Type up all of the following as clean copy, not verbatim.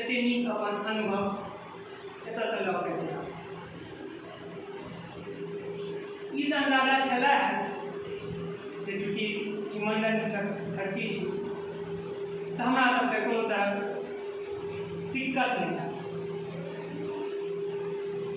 एते नीक अपन अनुभव एतऽसँ लऽ कऽ जायब। ई तऽ अंदाजा छलै जे चूँकि ई मंडनसँ धरती छै तऽ हमरा सबके कोनो तरहक दिक्कत नहीं है,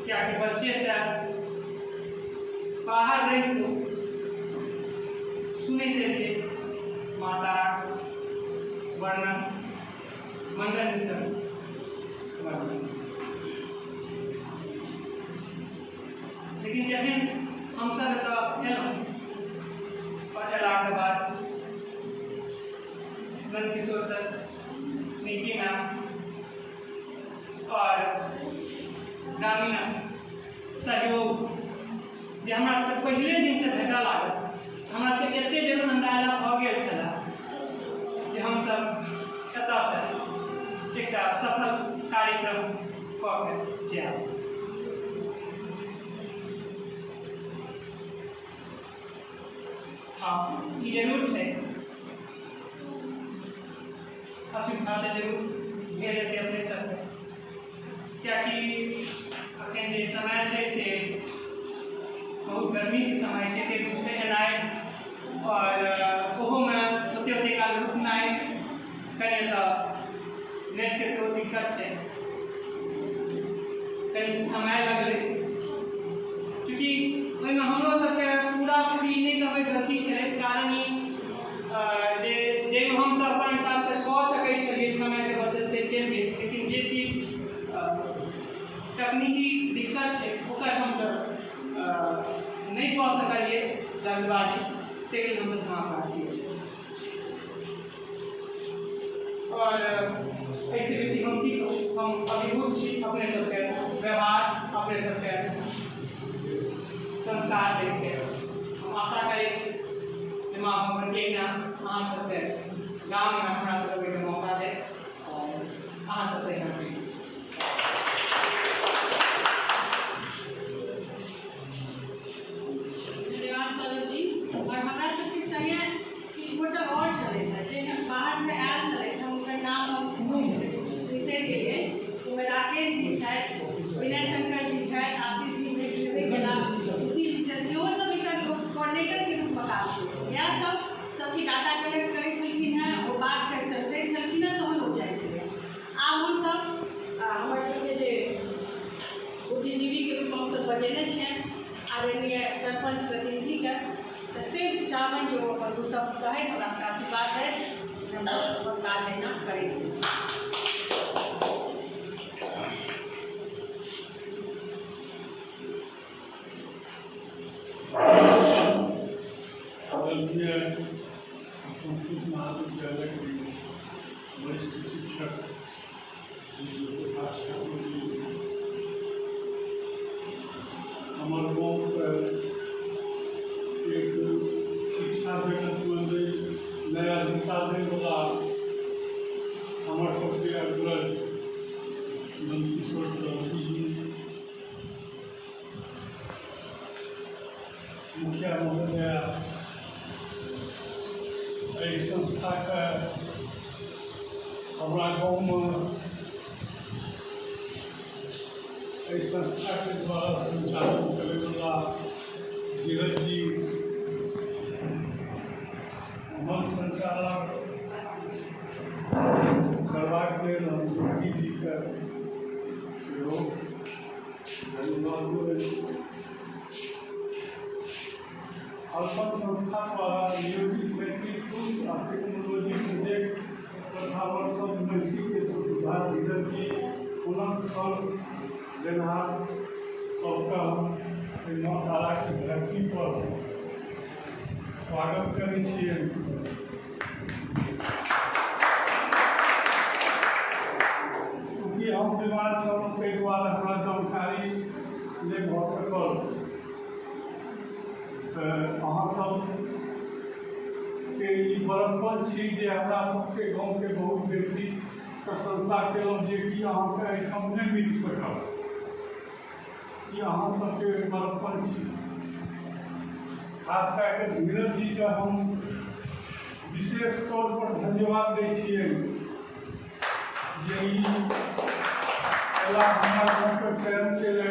क्या कि बच्चे से बाहर रही तो सुने थे माता वर्णन मंडन मिश्र वर्णन, लेकिन जब हम सब एलहुँ पढ़लाके बाद नंद किशोर सर, नीति मैम और ग्रामीण सहयोग जे हमरा सबके पहले दिन से भेटऽ लागल, हमरा सबके एते जरूर अंदाजा भऽ गेल छलै जे हम सब एतऽसँ एकटा सफल कार्यक्रम कऽ के जायब। हाँ, ई जरूर छै असुविधा तऽ जरूर भेल हेतै अपने सबके, कियाकि अखन जे समय छै से बहुत गर्मी के समय छै, ताहि दूसरे एनाइ और ओहोमे ओते काल रुकनाइ कनि तऽ नेटके सेहो दिक्कत छै, कनि समय लगलै, चूँकि ओहिमे हमरो सबके पूरा पूरी नहि कहबै गलती छलै, कारण ई जाहिमे हमसब अपन हिसाबसँ कऽ सकै छलियै समयके वजह से केलियै, लेकिन जे चीज तकनीकी दिक्कत छै ओकर हमसब नहीं कऽ सकलियै जल्दबाजी, ताहिके लेल हम क्षमा प्रार्थी छी। और ऐसे बेसी हम की कहूँ, हम अभिभूत छी अपने सबके व्यवहार, अपने सबके संस्कार देख के। हम आशा करै छी जे माँ भगवती अहाँ सबके गाममे हमरा सबके मौका दे और अहाँ सबसे हम और चले बाहर से आयल चले नाम हम बिसरि गेलियै, राकेश जी छथि, विनय शंकर जी छथि, आशीष जी गेला, उसी इहो सब एकटा कोऑर्डिनेटरके रूपमे काज केलखिन, इएह सबके डाटा कलेक्ट करै छलखिन हेँ, ओ बात करै छलखिन हेँ तहन हो जाइ छलै। आब हमसब हमर सबके जे बुद्धिजीवीके रूपमे हमसब बजेने छियनि आदरणीय सरपंच प्रतिनिधिके, तऽ से चाहबनि जे ओ अपन दू शब्द कहै, हमरा सबके आशीर्वाद दै, हम अपन काज एहिना करैत रही। संस्कृत महाविद्यालय के वरिष्ठ शिक्षक हमारे गाँव एक शिक्षा जगत में नया दिशा दे वाला हमारे सबसे अग्रज नंद किशोर जी, मुखिया महोदय, संस्था का हमारा गाँव में संस्था के द्वारा संचालन करे वाला धीरज जी, मन संचालक करवाक लेल हम जोगी जी के धन्यवाद। अल्पन संस्था द्वारा नियोजित मैट्रिक टेक्नोलॉजी प्रोजेक्ट तथा वर्षों कृषि के सुविधा धीरज जी पुनः फल देनहार सबका तारा के धरती पर स्वागत करै छियै। चूँकि हम बीमार छलहुँ ताहि दुआरे हमरा जानकारी नहि भऽ सकल, अहाँ सबके ई बड़प्पन छी जे हमरा सबके गाँवके बहुत बेसी प्रशंसा केलहुँ, जे कि अहाँके एहिठाम नहि मिल सकल, ई अहाँ सबके बड़प्पन छी। खास कऽ के धीरज जी के हम विशेष तौर पर धन्यवाद दै छियै जे ई कला हमारा सबके चयन चले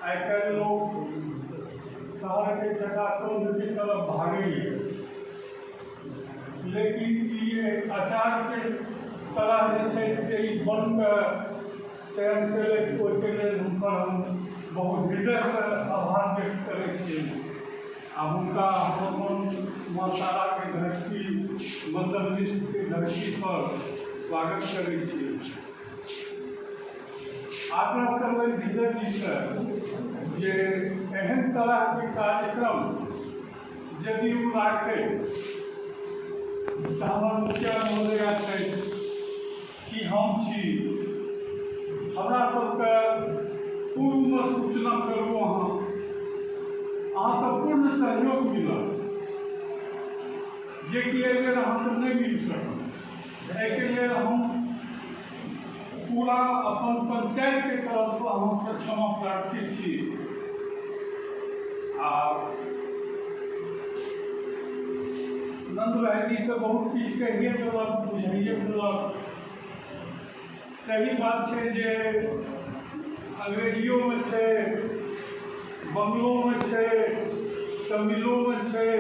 आइ काल्हि लोग शहर के चकाचौंध की तरफ भागे, लेकिन ये आचार के तरह से बन के चयन चले ओहिके लेल हुनकर हम बहुत हृदय से आभार व्यक्त करै छी। आ हुनका हम माँ तारा के धरती मंडल विश्व के धरती पर स्वागत करै छी। आग्रह करबै धीरे धीरे जे एहन तरह के कार्यक्रम यदि ओ राखे तऽ हमर मुखिया महोदय छै कि हम छी, हमरा सबके पूर्वमे सूचना करू, अहाँके पूर्ण सहयोग मिलत, जेकि एहि बेर अहाँके नहि मिल सकत। एहिके लेल हम पूरा अपन पंचायत के तरफ से अहाँसँ क्षमा प्रार्थी छी। आ नंद भाई जी तो बहुत चीज कहिए देलक, बुझाइए देलक। सही बात है जे अंग्रेजियों में है, बंगलों में है, तमिलों में है,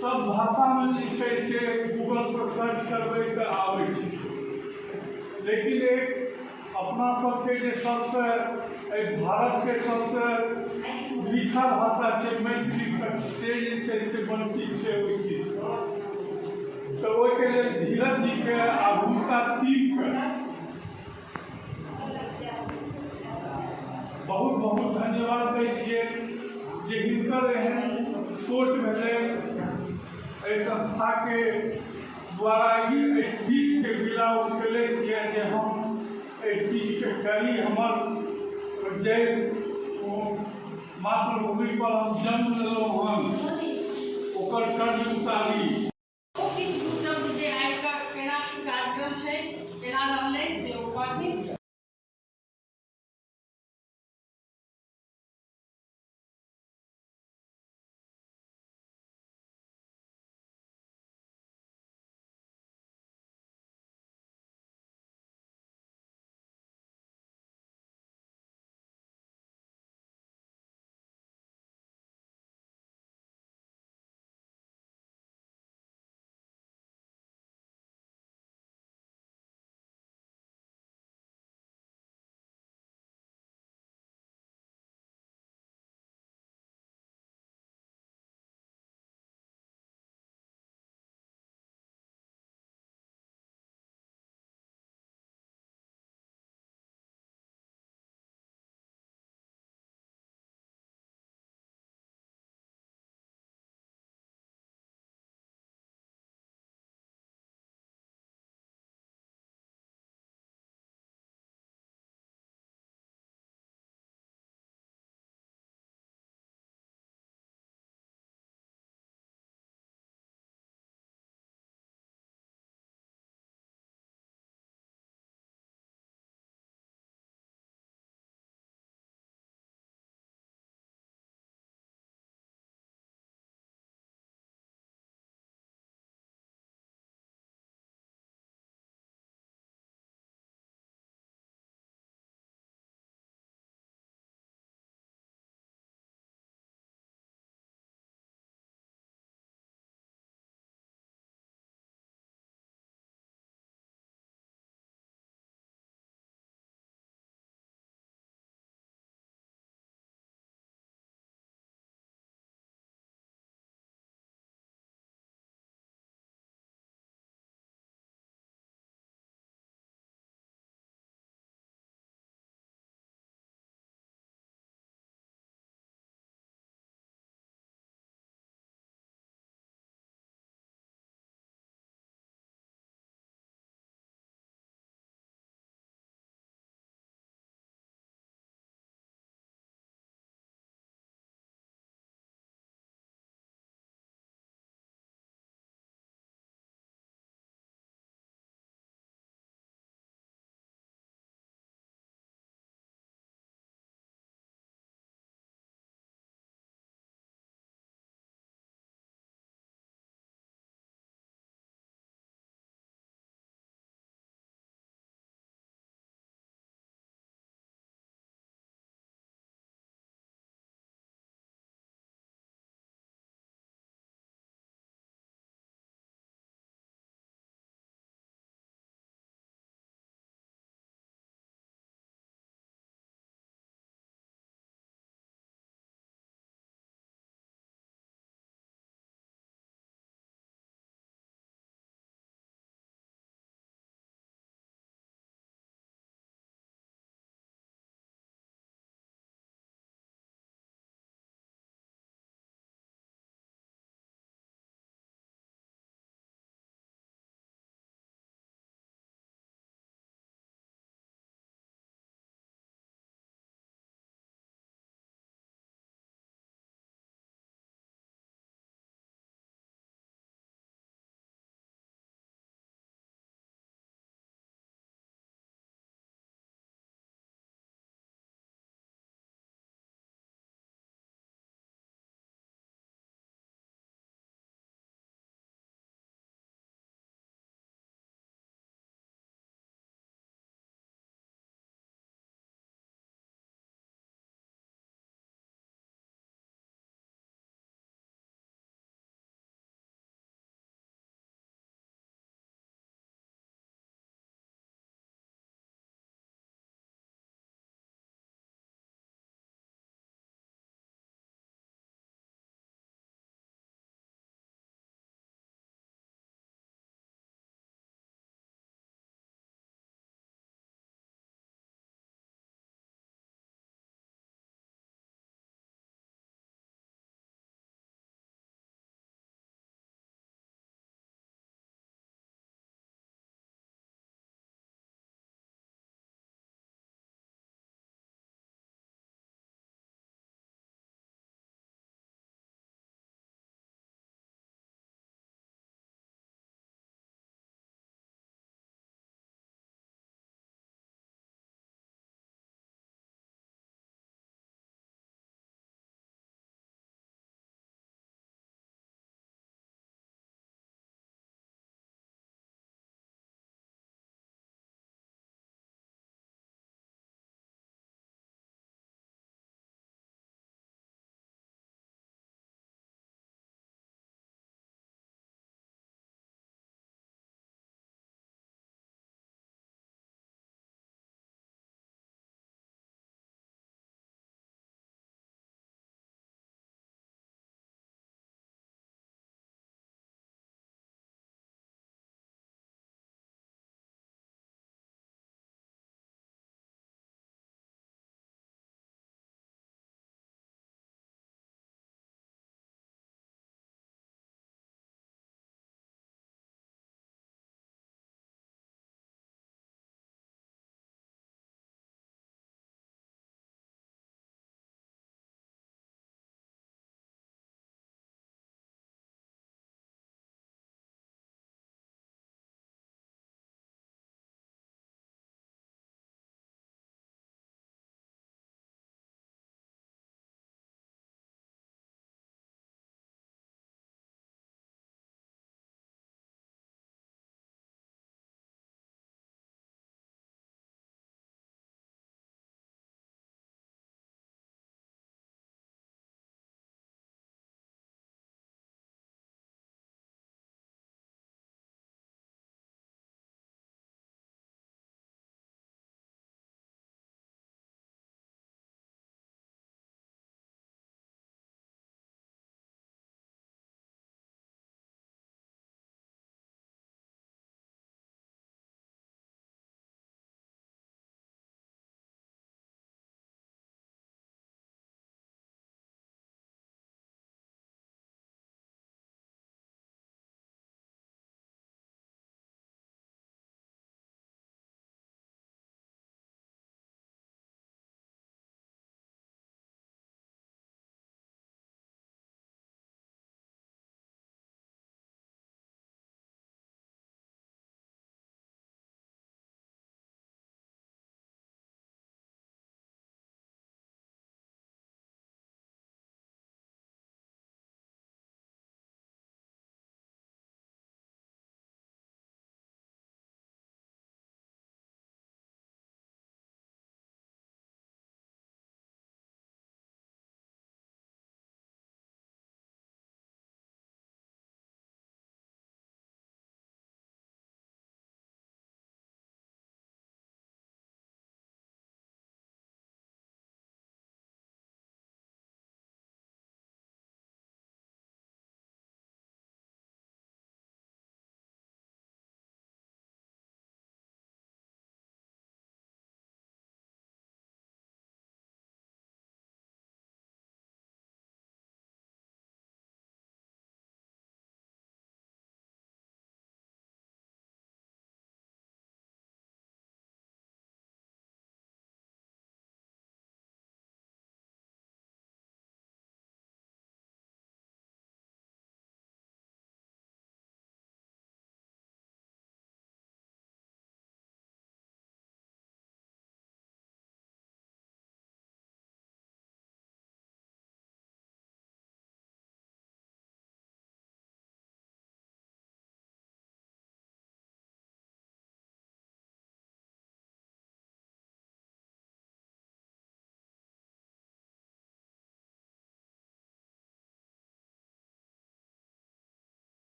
सब भाषा में जे से गूगल पर सर्च करबै तऽ आबै छै। लेकिन एक अपना सबके जे सबसे भारत के सबसे मीठा भाषा है मैथिली, से जे से वंचित है ओहि चीज। तो ओहिके लेल धीरज जी के आ हुनका टीम के बहुत बहुत धन्यवाद दै छियै जे हिनकर एहन सोच भेलै, एहि संस्था के द्वारा ई चीज के बिला उठेले छियै जे हम एहि चीज के करी। हमर जे मातृभूमि पर हम जन्म लेलहुँ हन ओकर कर्ज उतारी,